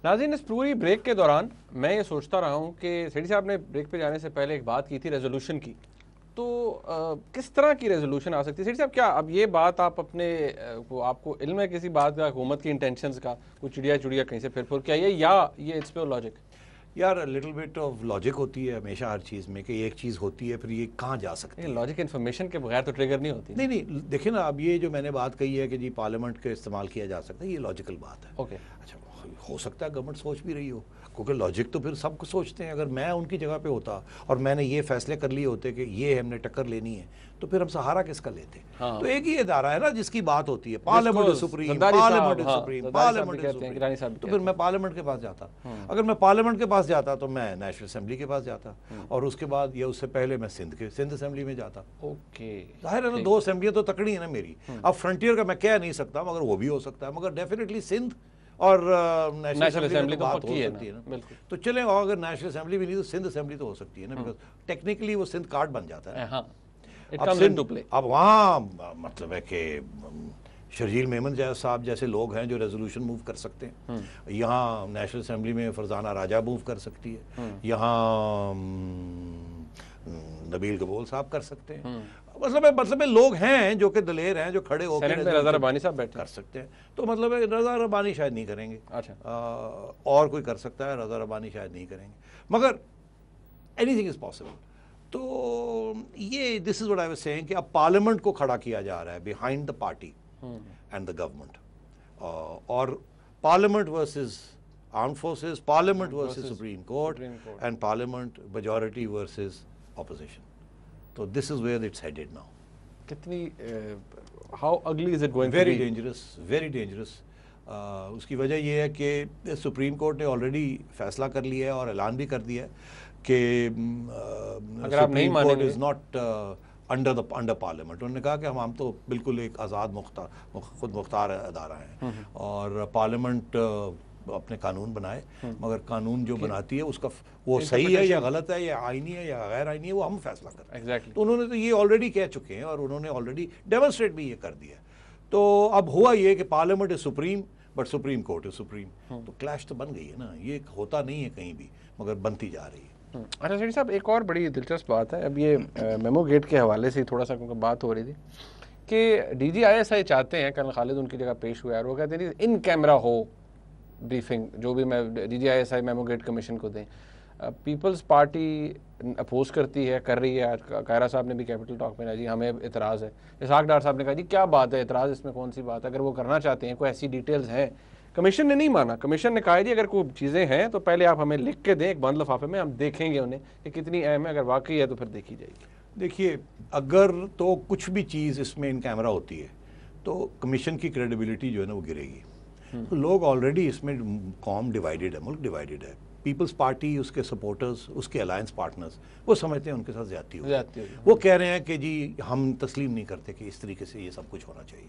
नाज़रीन, इस पूरी ब्रेक के दौरान मैं ये सोचता रहा हूँ कि सेठी साहब ने ब्रेक पे जाने से पहले एक बात की थी रेजोल्यूशन की। तो किस तरह की रेजोल्यूशन आ सकती है सेठी साहब? क्या अब ये बात आप अपने को आपको इल्म है किसी बात का, हुकूमत की इंटेंशंस का, कुछ चिड़िया चुड़िया कहीं से फिर क्या या ये इट्स प्योर लॉजिक? यार लिटिल बिट ऑफ लॉजिक होती है हमेशा हर चीज़ में कि एक चीज़ होती है फिर ये कहाँ जा सकती है। लॉजिक इन्फॉर्मेशन के बगैर तो ट्रिगर नहीं होती। नहीं देखिए ना, अब ये जो मैंने बात कही है कि जी पार्लियामेंट का इस्तेमाल किया जा सकता है, ये लॉजिकल बात है। ओके, अच्छा, हो सकता है गवर्नमेंट सोच भी रही हो, क्योंकि लॉजिक तो फिर सब कुछ सोचते हैं। अगर मैं उनकी जगह पे होता और मैंने ये फैसले कर लिए होते कि ये हमने टक्कर लेनी है, तो फिर हम सहारा किसका लेते? हाँ। तो एक ही इदारा है ना जिसकी बात होती है, parliament is supreme, parliament is supreme, parliament is supreme. तो फिर मैं पार्लियामेंट के पास जाता। अगर मैं पार्लियामेंट के पास जाता तो मैं नेशनल असेंबली के पास जाता, और उसके बाद या उससे पहले मैं सिंध असेंबली में जाता। ओके, जाहिर है ना, दो असेंबलियां तो तकड़ी है ना मेरी। अब फ्रंटियर का मैं कह नहीं सकता, मगर वो भी हो सकता है, मगर डेफिनेटली सिंध और नेशनल असेंबली तो बात हो सकती है ना। तो चले, अगर नेशनल असेंबली भी नहीं तो सिंध असेंबली तो हो सकती है ना, बिकॉज टेक्निकली वो सिंध कार्ड बन जाता है। हाँ, अब वहाँ मतलब है कि शर्जील मेमन साहब जैसे लोग हैं जो रेजोल्यूशन मूव कर सकते हैं। यहाँ नेशनल असेंबली में फरजाना राजा मूव कर सकती है, यहाँ नबील कबूल साहब कर सकते हैं। मतलब लोग हैं जो कि दलेर हैं, जो खड़े होकर रज़ा रब्बानी साहब बैठे कर सकते हैं। तो मतलब है रज़ा रब्बानी शायद नहीं करेंगे। अच्छा, और कोई कर सकता है, रज़ा रब्बानी शायद नहीं करेंगे, मगर एनीथिंग इज पॉसिबल। तो ये this is what I was saying कि अब पार्लियामेंट को खड़ा किया जा रहा है behind the party and the government, और parliament versus armed forces, parliament versus supreme court, and parliament majority versus opposition. तो this is where it's headed now. कितनी how ugly is it going? Very dangerous, very dangerous. उसकी वजह यह है कि supreme court ने already फैसला कर लिया है और ऐलान भी कर दिया है कि अगर आप नहीं मानेंगे, इज नॉट अंडर पार्लियामेंट। उन्होंने कहा कि हम तो बिल्कुल एक आज़ाद खुद मुख्तार अदारा हैं, और पार्लियामेंट अपने कानून बनाए, मगर कानून जो बनाती है उसका वो सही है या गलत है या आईनी है या गैर आईनी है, वो हम फैसला करते हैं। Exactly. तो उन्होंने तो ये ऑलरेडी कह चुके हैं और उन्होंने ऑलरेडी डेमोन्स्ट्रेट भी ये कर दिया। तो अब हुआ ये कि parliament is supreme but supreme court is supreme. तो क्लैश तो बन गई है ना, ये होता नहीं है कहीं भी, मगर बनती जा रही है। अच्छा सेठी साहब, एक और बड़ी दिलचस्प बात है, अब ये मेमो गेट के हवाले से थोड़ा सा क्योंकि बात हो रही थी कि DGISI चाहते हैं, कर्नल खालिद उनकी जगह पेश हुआ है और वो कहते हैं इन कैमरा हो ब्रीफिंग, जो भी मैं DGISI मेमो गेट कमीशन को दें। पीपल्स पार्टी अपोज करती है, कर रही है। आज कायरा साहब ने भी कैपिटल टॉक में, जी हमें इतराज़ है। इसहाक डार साहब ने कहा जी क्या बात है, इतराज़ इसमें कौन सी बात है, अगर वो करना चाहते हैं, कोई ऐसी डिटेल्स हैं। कमीशन ने नहीं माना, कमीशन ने कहा जी अगर कोई चीज़ें हैं तो पहले आप हमें लिख के दें एक बंद लिफाफे में, हम देखेंगे उन्हें कि कितनी अहम है, अगर वाकई है तो फिर देखी जाएगी। देखिए, अगर तो कुछ भी चीज़ इसमें इन कैमरा होती है तो कमीशन की क्रेडिबिलिटी जो है ना वो गिरेगी। तो लोग ऑलरेडी इसमें कौम डिवाइडेड है, मुल्क डिवाइडेड है। पीपल्स पार्टी, उसके सपोर्टर्स, उसके अलायंस पार्टनर्स, वो समझते हैं उनके साथ ज्यादती हो। वो कह रहे हैं कि जी हम तस्लीम नहीं करते कि इस तरीके से ये सब कुछ होना चाहिए।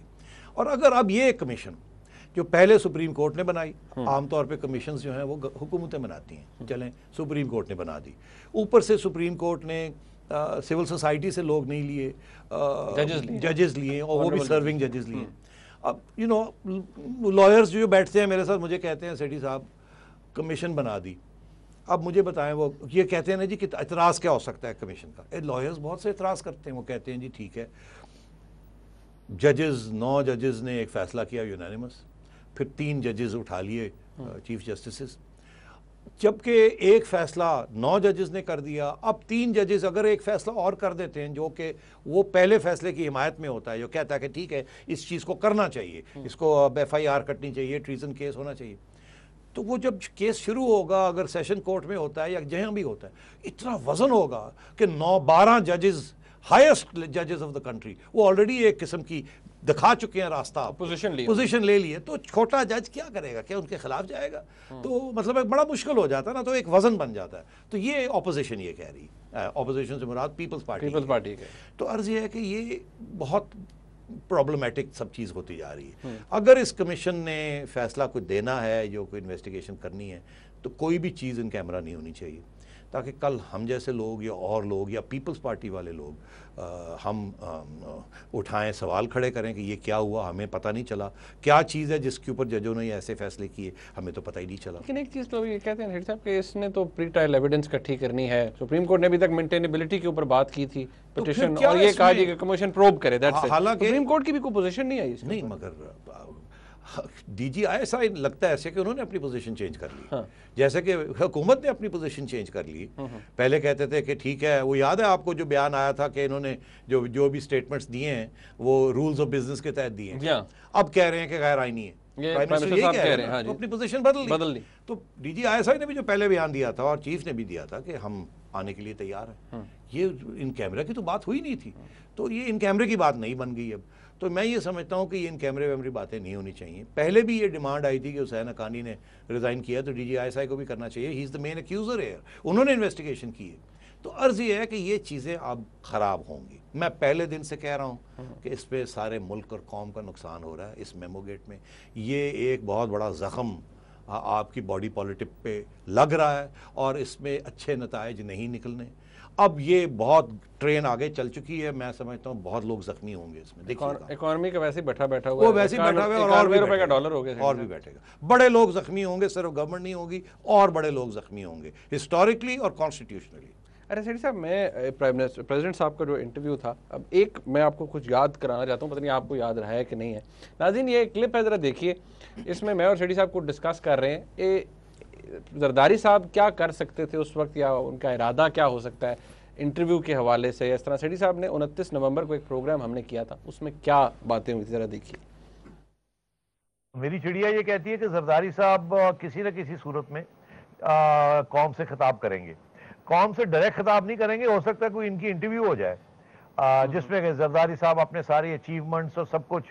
और अगर अब ये कमीशन जो पहले सुप्रीम कोर्ट ने बनाई, आमतौर पे कमीशंस जो हैं वो हुकूमतें बनाती हैं, चलें सुप्रीम कोर्ट ने बना दी, ऊपर से सुप्रीम कोर्ट ने सिविल सोसाइटी से लोग नहीं लिए, जजेस लिए, और वो भी सर्विंग जजेस लिए। अब यू नो लॉयर्स जो बैठते हैं मेरे साथ मुझे कहते हैं सेठी साहब कमीशन बना दी। अब मुझे बताएं, वो ये कहते हैं ना जी कि इतराज़ क्या हो सकता है कमीशन का। लॉयर्स बहुत से इतराज़ करते हैं, वो कहते हैं जी ठीक है, जजेस 9 जजेस ने एक फ़ैसला किया यूनानिमस, फिर 3 जजेस उठा लिए चीफ जस्टिस, जबकि एक फ़ैसला 9 जजेस ने कर दिया। अब 3 जजेस अगर एक फ़ैसला और कर देते हैं जो कि वो पहले फ़ैसले की हिमायत में होता है, जो कहता है कि ठीक है इस चीज़ को करना चाहिए, इसको FIR कटनी चाहिए, ट्रीजन केस होना चाहिए, तो वो जब केस शुरू होगा, अगर सेशन कोर्ट में होता है या जहाँ भी होता है, इतना वजन होगा कि 9-12 जजेस, हाईएस्ट जजेस ऑफ द कंट्री, वो ऑलरेडी एक किस्म की दिखा चुके हैं रास्ता, पोजीशन ले लिए। तो छोटा जज क्या करेगा, क्या उनके खिलाफ जाएगा? तो मतलब एक बड़ा मुश्किल हो जाता है ना, तो एक वजन बन जाता है। तो ये ऑपोजिशन ये कह रही है, ऑपोजिशन से मुराद पीपल्स पार्टी। तो अर्ज ये है कि ये बहुत प्रॉब्लमेटिक सब चीज़ होती जा रही है। अगर इस कमीशन ने फैसला कुछ देना है, जो कोई इन्वेस्टिगेशन करनी है, तो कोई भी चीज़ इन कैमरा नहीं होनी चाहिए। ताकि कल हम जैसे लोग या और लोग या पीपल्स पार्टी वाले लोग हम उठाएं, सवाल खड़े करें कि ये क्या हुआ, हमें पता नहीं चला, क्या चीज़ है जिसके ऊपर जजों ने ऐसे फैसले किए, हमें तो पता ही नहीं चला। लेकिन एक चीज़ तो ये कहते हैं हेड साहब कि इसने तो प्री ट्रायल एविडेंस इकट्ठी करनी है। सुप्रीम कोर्ट ने अभी तक मेंटेनेबिलिटी के ऊपर बात की थी पिटिशन, और ये कहा कि कमीशन प्रोब करे, दैट्स इट। हालांकि सुप्रीम कोर्ट की भी कोई पोजीशन नहीं आई इसमें। नहीं, मगर DGI ऐसा लगता है ऐसे कि उन्होंने अपनी पोजीशन चेंज कर ली। हाँ। जैसे कि हुकूमत ने अपनी पोजीशन चेंज कर ली। पहले कहते थे कि ठीक है, वो याद है आपको जो बयान आया था कि इन्होंने जो भी स्टेटमेंट्स दिए हैं वो रूल्स ऑफ बिजनेस के तहत दिए हैं। अब कह रहे हैं कि गैर आईनी है। प्राइम मिनिस्टर यही कह रहे हैं, तो अपनी पोजीशन बदल ली। तो DGI ने भी जो पहले बयान दिया था और चीफ ने भी दिया था कि हम आने के लिए तैयार हैं, ये इन कैमरा की तो बात हुई नहीं थी, तो ये इन कैमरे की बात नहीं बन गई अब। तो मैं ये समझता हूँ कि इन कैमरे वैमरे बातें नहीं होनी चाहिए। पहले भी ये डिमांड आई थी कि हुसैन हक्कानी ने रिज़ाइन किया, तो DGI को भी करना चाहिए। ही इज़ द मेन एक्यूज़र है, उन्होंने इन्वेस्टिगेशन की है। तो अर्ज़ ये है कि ये चीज़ें अब ख़राब होंगी। मैं पहले दिन से कह रहा हूँ कि इस पर सारे मुल्क और कौम का नुकसान हो रहा है। इस मेमो गेट में ये एक बहुत बड़ा ज़ख़म आपकी बॉडी पॉलिटिक पे लग रहा है और इसमें अच्छे नताइज नहीं निकलने। अब ये बहुत ट्रेन आगे चल चुकी है, मैं समझता हूँ बहुत लोग जख्मी होंगे इसमें। देखिए इकोनॉमी का वैसे ही बैठा हुआ वो वैसे ही बैठा हुआ है और भी रुपए का डॉलर हो गया, और भी बैठेगा। बड़े लोग जख्मी होंगे, सिर्फ गवर्नमेंट नहीं होगी, और बड़े लोग जख्मी होंगे हिस्टोरिकली और कॉन्स्टिट्यूशनली। अरे सेठी साहब, मैं प्रेसिडेंट साहब का जो इंटरव्यू था, अब एक मैं आपको कुछ याद कराना चाहता हूँ, पता नहीं आपको याद रहा है कि नहीं है। नाज़रीन, ये क्लिप है, ज़रा देखिए। इसमें मैं और सेठी साहब को डिस्कस कर रहे हैं जरदारी साहब क्या कर सकते थे उस वक्त, या उनका इरादा क्या हो सकता है इंटरव्यू के हवाले से। इस तरह सेठी साहब ने 29 नवंबर को एक प्रोग्राम हमने किया था, उसमें क्या बातें हुई थी, ज़रा देखिए। मेरी चिड़िया ये कहती है कि जरदारी साहब किसी न किसी सूरत में कौम से खिताब करेंगे। कौम से डायरेक्ट खिताब नहीं करेंगे, हो सकता है कोई इनकी इंटरव्यू हो जाए जिसमें जरदारी साहब अपने सारी अचीवमेंट्स और सब कुछ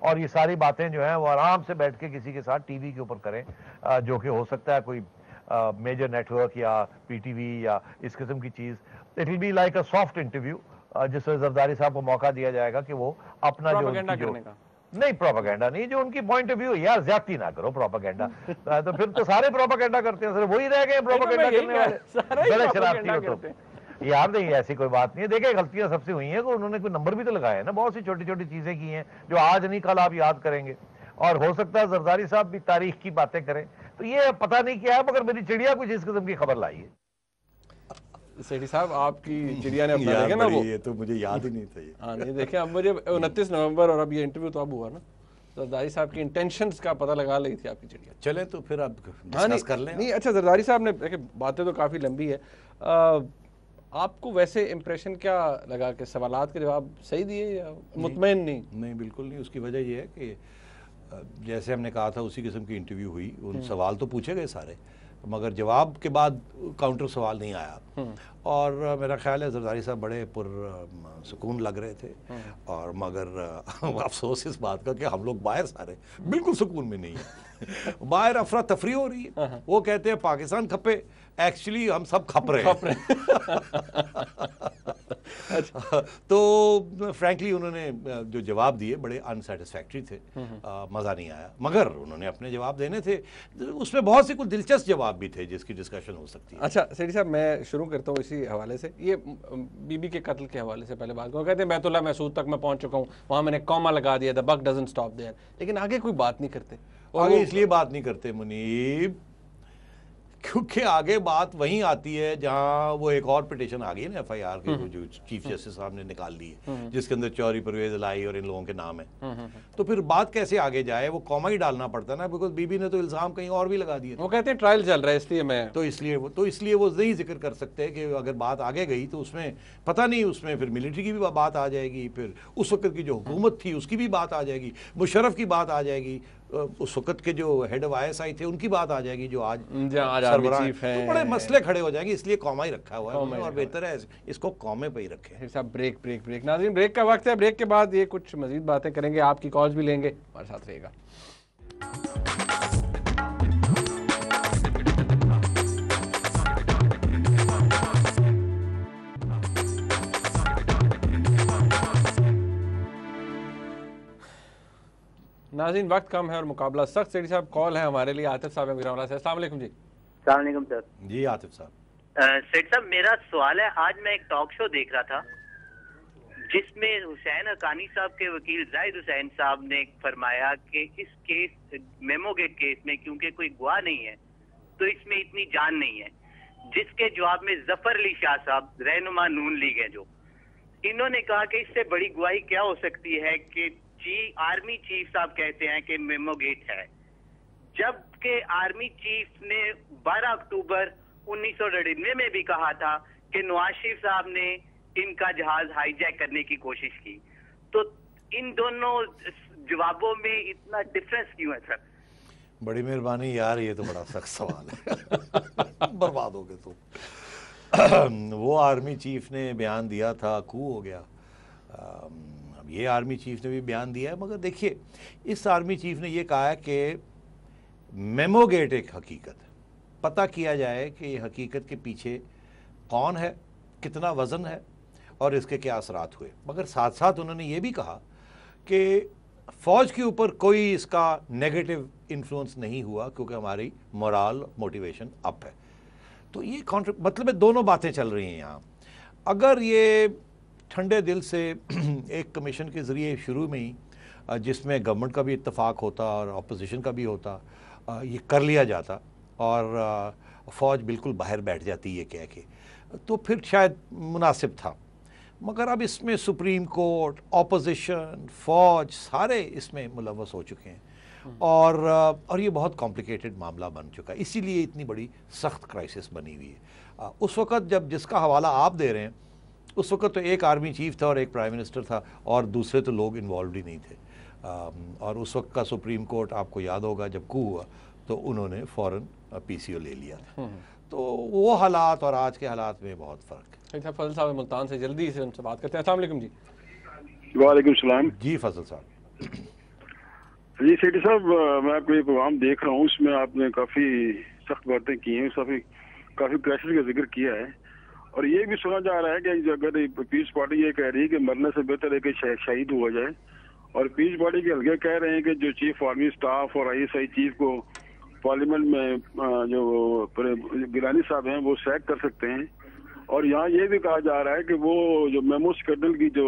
और ये सारी बातें जो हैं वो आराम से बैठ के किसी के साथ टीवी के ऊपर करें, जो कि हो सकता है कोई मेजर नेटवर्क या PTV या इस किस्म की चीज़। It will be like a soft interview जिसमें जरदारी साहब को मौका दिया जाएगा कि वो अपना जो नहीं, प्रोपेगेंडा नहीं, जो उनकी पॉइंट ऑफ व्यू, यार ज्यादती ना करो प्रोपेगेंडा। तो फिर तो सारे प्रोपेगेंडा करते हैं, सिर्फ वही रह गए प्रोपेगेंडा करने वाले, बड़े शरारती हो तो। यार नहीं, ऐसी कोई बात नहीं है। देखिए, गलतियां सबसे हुई हैं, उन्होंने कोई नंबर भी तो लगाए हैं ना, बहुत सी छोटी छोटी चीजें की हैं जो आज नहीं कल आप याद करेंगे, और हो सकता है जरदारी साहब भी तारीख की बातें करें। तो ये पता नहीं क्या है, मगर मेरी चिड़िया कुछ इस किस्म की खबर लाई है। सेठी साहब, आपकी चिड़िया ने अपना देखा ना वो, ये तो मुझे याद ही नहीं था ये। हाँ नहीं देखे, अब मुझे 29 नवंबर और अब ये इंटरव्यू तो अब हुआ ना, जरदारी साहब की इंटेंशंस का पता लगा ली थी आपकी चिड़िया। चले तो फिर आप डिस्कस कर लें। नहीं, अच्छा, जरदारी साहब ने देखिए, बातें तो काफ़ी लंबी है। आपको वैसे इम्प्रेशन क्या लगा कि सवालात के जवाब सही दिए या मुतमईन नहीं? नहीं, बिल्कुल नहीं। उसकी वजह यह है कि जैसे हमने कहा था उसी किस्म की इंटरव्यू हुई, उन सवाल तो पूछे गए सारे, मगर जवाब के बाद काउंटर सवाल नहीं आया। और मेरा ख्याल है जरदारी साहब बड़े सुकून लग रहे थे, और मगर अफसोस इस बात का कि हम लोग बाहर सारे बिल्कुल सुकून में नहीं है। बाहर अफरा तफरी हो रही है। वो कहते हैं पाकिस्तान खपे, एक्चुअली हम सब खप रहे हैं। तो फ्रैंकली उन्होंने जो जवाब दिए बड़े अनसेटिस्फैक्ट्री थे, मज़ा नहीं आया, मगर उन्होंने अपने जवाब देने थे, उसमें बहुत से कुछ दिलचस्प जवाब भी थे जिसकी डिस्कशन हो सकती है। अच्छा सेठी साहब, मैं शुरू करता हूँ इसी हवाले से। ये बीबी के कत्ल के हवाले से पहले बात करूँ। कहते हैं बैतुल्लाह महसूद तक मैं पहुँच चुका हूँ, वहाँ मैंने कॉमा लगा दिया, the buck doesn't stop there, लेकिन आगे कोई बात नहीं करते। आगे इसलिए बात नहीं करते मुनीब, क्योंकि आगे बात वहीं आती है जहां वो एक और पिटिशन आ गई है ना FIR के, जो चीफ जस्टिस साहब ने निकाल ली है, जिसके अंदर चौरी, परवेज लाई और इन लोगों के नाम है। तो फिर बात कैसे आगे जाए, वो कॉमा ही डालना पड़ता है ना, बिकॉज बीबी ने तो इल्जाम कहीं और भी लगा दिए। वो कहते हैं ट्रायल चल रहा है, इसलिए मैं तो इसलिए वो नहीं जिक्र कर सकते कि अगर बात आगे गई तो उसमें पता नहीं, उसमें फिर मिलिट्री की भी बात आ जाएगी, फिर उस वक्त की जो हुकूमत थी उसकी भी बात आ जाएगी, मुशर्रफ की बात आ जाएगी, उस वक्त के जो हेड ऑफ ISI थे उनकी बात आ जाएगी, जो आज चीफ हैं। तो बड़े मसले खड़े हो जाएंगे, इसलिए कॉमा ही रखा हुआ है और बेहतर है इसको कॉमे पे ही रखें। साहब ब्रेक नाज़रीन, ब्रेक का वक्त है। ब्रेक के बाद ये कुछ मजीद बातें करेंगे, आपकी कॉल्स भी लेंगे, हमारे साथ रहेगा। नाज़रीन, वक्त कम है और मुकाबला सख्त। सेठी साहब कॉल है हमारे लिए, आतिफ साहब है। अस्सलाम वालेकुम जी। अस्सलाम वालेकुम सर। जी आतिफ साहब, सेठ साहब, मेरा सवाल है, आज मैं एक टॉक शो देख रहा था जिसमें हुसैन हक्कानी साहब के वकील जाहिद हुसैन साहब ने फरमाया कि इस केस मेमोगेट केस में क्योंकि कोई गवाह नहीं है तो इसमें इतनी जान नहीं है, जिसके जवाब में जफर अली शाह साहब रहनुमा नून लीग है जो, इन्होंने कहा कि इससे बड़ी गवाही क्या हो सकती है कि आर्मी चीफ साहब कहते हैं कि मेमोगेट है, जबकि आर्मी चीफ ने 12 अक्टूबर 1999 में भी कहा था कि नवाज शरीफ साहब ने इनका जहाज हाईजैक करने की कोशिश की। तो इन दोनों जवाबों में इतना डिफरेंस क्यों है सर? बड़ी मेहरबानी यार, ये तो बड़ा सख्त सवाल है। बर्बाद हो गए तुम। वो आर्मी चीफ ने बयान दिया था, कू हो गया। अब ये आर्मी चीफ ने भी बयान दिया है, मगर देखिए इस आर्मी चीफ ने ये कहा है कि मेमोगेट एक हकीकत है, पता किया जाए कि ये हकीकत के पीछे कौन है, कितना वज़न है और इसके क्या असरात हुए। मगर साथ साथ उन्होंने ये भी कहा कि फ़ौज के ऊपर कोई इसका नेगेटिव इन्फ्लुएंस नहीं हुआ क्योंकि हमारी मोरल मोटिवेशन अप है। तो ये मतलब है दोनों बातें चल रही हैं यहाँ। अगर ये ठंडे दिल से एक कमीशन के ज़रिए शुरू में ही जिसमें गवर्नमेंट का भी इत्तेफाक होता और अपोजिशन का भी होता, ये कर लिया जाता और फ़ौज बिल्कुल बाहर बैठ जाती ये कह के, तो फिर शायद मुनासिब था। मगर अब इसमें सुप्रीम कोर्ट, अपोजिशन, फ़ौज सारे इसमें मुलव्वस हो चुके हैं और ये बहुत कॉम्प्लिकेटेड मामला बन चुका है, इसीलिए इतनी बड़ी सख्त क्राइसिस बनी हुई है। उस वक़्त जब जिसका हवाला आप दे रहे हैं, उस वक़्त तो एक आर्मी चीफ था और एक प्राइम मिनिस्टर था और दूसरे तो लोग इन्वॉल्व ही नहीं थे। और उस वक्त का सुप्रीम कोर्ट आपको याद होगा जब कू हुआ तो उन्होंने फ़ौरन PCO ले लिया था। तो वो हालात और आज के हालात में बहुत फ़र्क है। अच्छा, फजल साहब मुल्तान से जल्दी से उनसे बात करते हैं। अस्सलाम वालेकुम जी। वालेकुम सलाम जी फजल साहब। जी सेठी साहब, मैं आपको ये प्रोग्राम देख रहा हूँ, उसमें आपने काफ़ी सख्त बातें की हैं, काफ़ी क्राइसिस का जिक्र किया है और ये भी सुना जा रहा है कि अगर पीस पार्टी ये कह रही है कि मरने से बेहतर है कि शहीद हुआ जाए, और पीस पार्टी के हल्के कह रहे हैं कि जो चीफ आर्मी स्टाफ और ISI चीफ को पार्लियामेंट में जो गिलानी साहब हैं वो सैक कर सकते हैं। और यहाँ ये भी कहा जा रहा है कि वो जो मेमो स्कैंडल की जो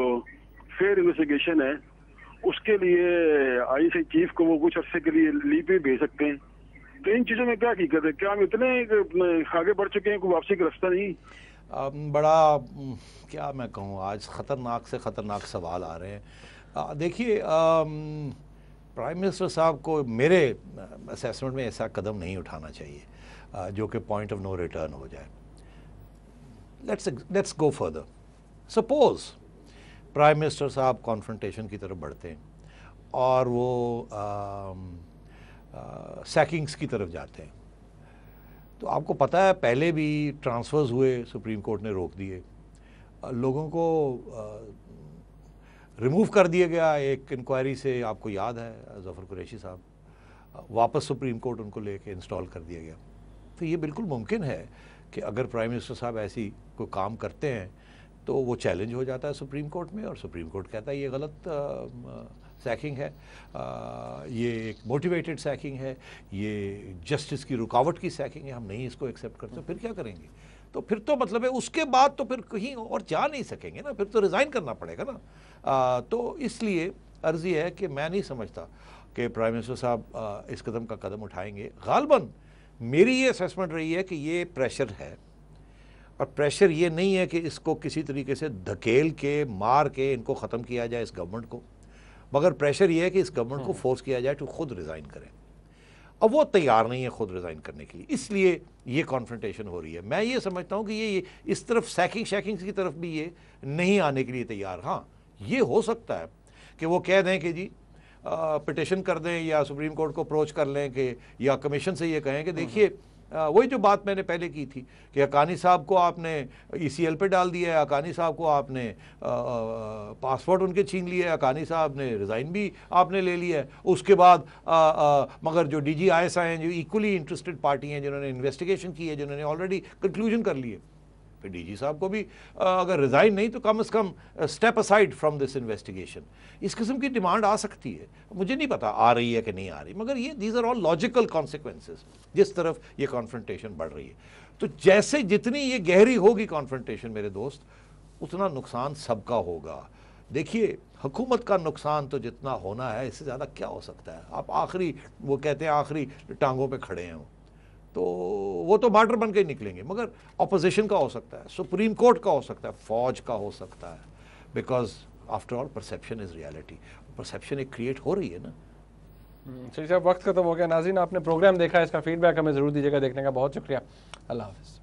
फेयर इन्वेस्टिगेशन है उसके लिए ISI चीफ को वो कुछ अरसे के लिए लीव पे भेज सकते हैं। तो इन चीज़ों में क्या हकीकत है? क्या हम इतने आगे बढ़ चुके हैं, कोई वापसी का रास्ता नहीं? बड़ा क्या मैं कहूँ, आज ख़तरनाक से ख़तरनाक सवाल आ रहे हैं। देखिए प्राइम मिनिस्टर साहब को मेरे असेसमेंट में ऐसा कदम नहीं उठाना चाहिए जो कि पॉइंट ऑफ नो रिटर्न हो जाए। Let's go further. Suppose prime minister साहब कॉन्फ्रंटेशन की तरफ बढ़ते हैं और वो सैकिंग्स की तरफ जाते हैं, तो आपको पता है पहले भी ट्रांसफ़र्स हुए, सुप्रीम कोर्ट ने रोक दिए, लोगों को रिमूव कर दिया गया एक इंक्वायरी से। आपको याद है ज़फ़र कुरैशी साहब, वापस सुप्रीम कोर्ट उनको लेके इंस्टॉल कर दिया गया। तो ये बिल्कुल मुमकिन है कि अगर प्राइम मिनिस्टर साहब ऐसी कोई काम करते हैं तो वो चैलेंज हो जाता है सुप्रीम कोर्ट में और सुप्रीम कोर्ट कहता है ये गलत सैकिंग है, ये एक मोटिवेटेड सैकिंग है, ये जस्टिस की रुकावट की सैकिंग है, हम नहीं इसको एक्सेप्ट करते। फिर क्या करेंगे? तो फिर तो मतलब है उसके बाद तो फिर कहीं और जा नहीं सकेंगे ना, फिर तो रिज़ाइन करना पड़ेगा ना। तो इसलिए अर्ज़ी है कि मैं नहीं समझता कि प्राइम मिनिस्टर साहब इस कदम का कदम उठाएंगे। गालबन मेरी ये असेसमेंट रही है कि ये प्रेशर है, और प्रेशर ये नहीं है कि इसको किसी तरीके से धकेल के मार के इनको ख़त्म किया जाए इस गवर्नमेंट को, मगर प्रेशर ये है कि इस गवर्नमेंट को फोर्स किया जाए तो खुद रिज़ाइन करें। अब वो तैयार नहीं है खुद रिज़ाइन करने के लिए, इसलिए ये कॉन्फ्रंटेशन हो रही है। मैं ये समझता हूँ कि ये इस तरफ सैकिंग की तरफ भी ये नहीं आने के लिए तैयार। हाँ, ये हो सकता है कि वो कह दें कि जी पिटिशन कर दें या सुप्रीम कोर्ट को अप्रोच कर लें कि या कमीशन से ये कहें कि देखिए वही जो बात मैंने पहले की थी कि हक्कानी साहब को आपने ECL पे डाल दिया है, हक्कानी साहब को आपने पासपोर्ट उनके छीन लिए, हक्कानी साहब ने रिज़ाइन भी आपने ले लिया है। उसके बाद मगर जो DG ISI हैं, जो इक्वली इंटरेस्टेड पार्टी हैं, जिन्होंने इन्वेस्टिगेशन की है, जिन्होंने ऑलरेडी कंक्लूजन कर लिए, फिर डीजी साहब को भी अगर रिजाइन नहीं तो कम से कम step aside from this investigation, इस किस्म की डिमांड आ सकती है। मुझे नहीं पता आ रही है कि नहीं आ रही, मगर ये these are all logical consequences जिस तरफ ये कॉन्फ्रंटेशन बढ़ रही है। तो जैसे जितनी ये गहरी होगी कॉन्फ्रंटेशन मेरे दोस्त, उतना नुकसान सबका होगा। देखिए हुकूमत का नुकसान तो जितना होना है इससे ज़्यादा क्या हो सकता है। आप आखिरी, वो कहते हैं आखिरी टांगों पे खड़े हैं, तो वो तो मार्टर बन के ही निकलेंगे, मगर अपोजिशन का हो सकता है, सुप्रीम कोर्ट का हो सकता है, फौज का हो सकता है, because after all perception is reality. Perception एक क्रिएट हो रही है ना। सही साहब, वक्त खत्म हो गया। नाज़रीन, आपने प्रोग्राम देखा, इसका फीडबैक हमें ज़रूर दीजिएगा। देखने का बहुत शुक्रिया। अल्लाह हाफ़िज़।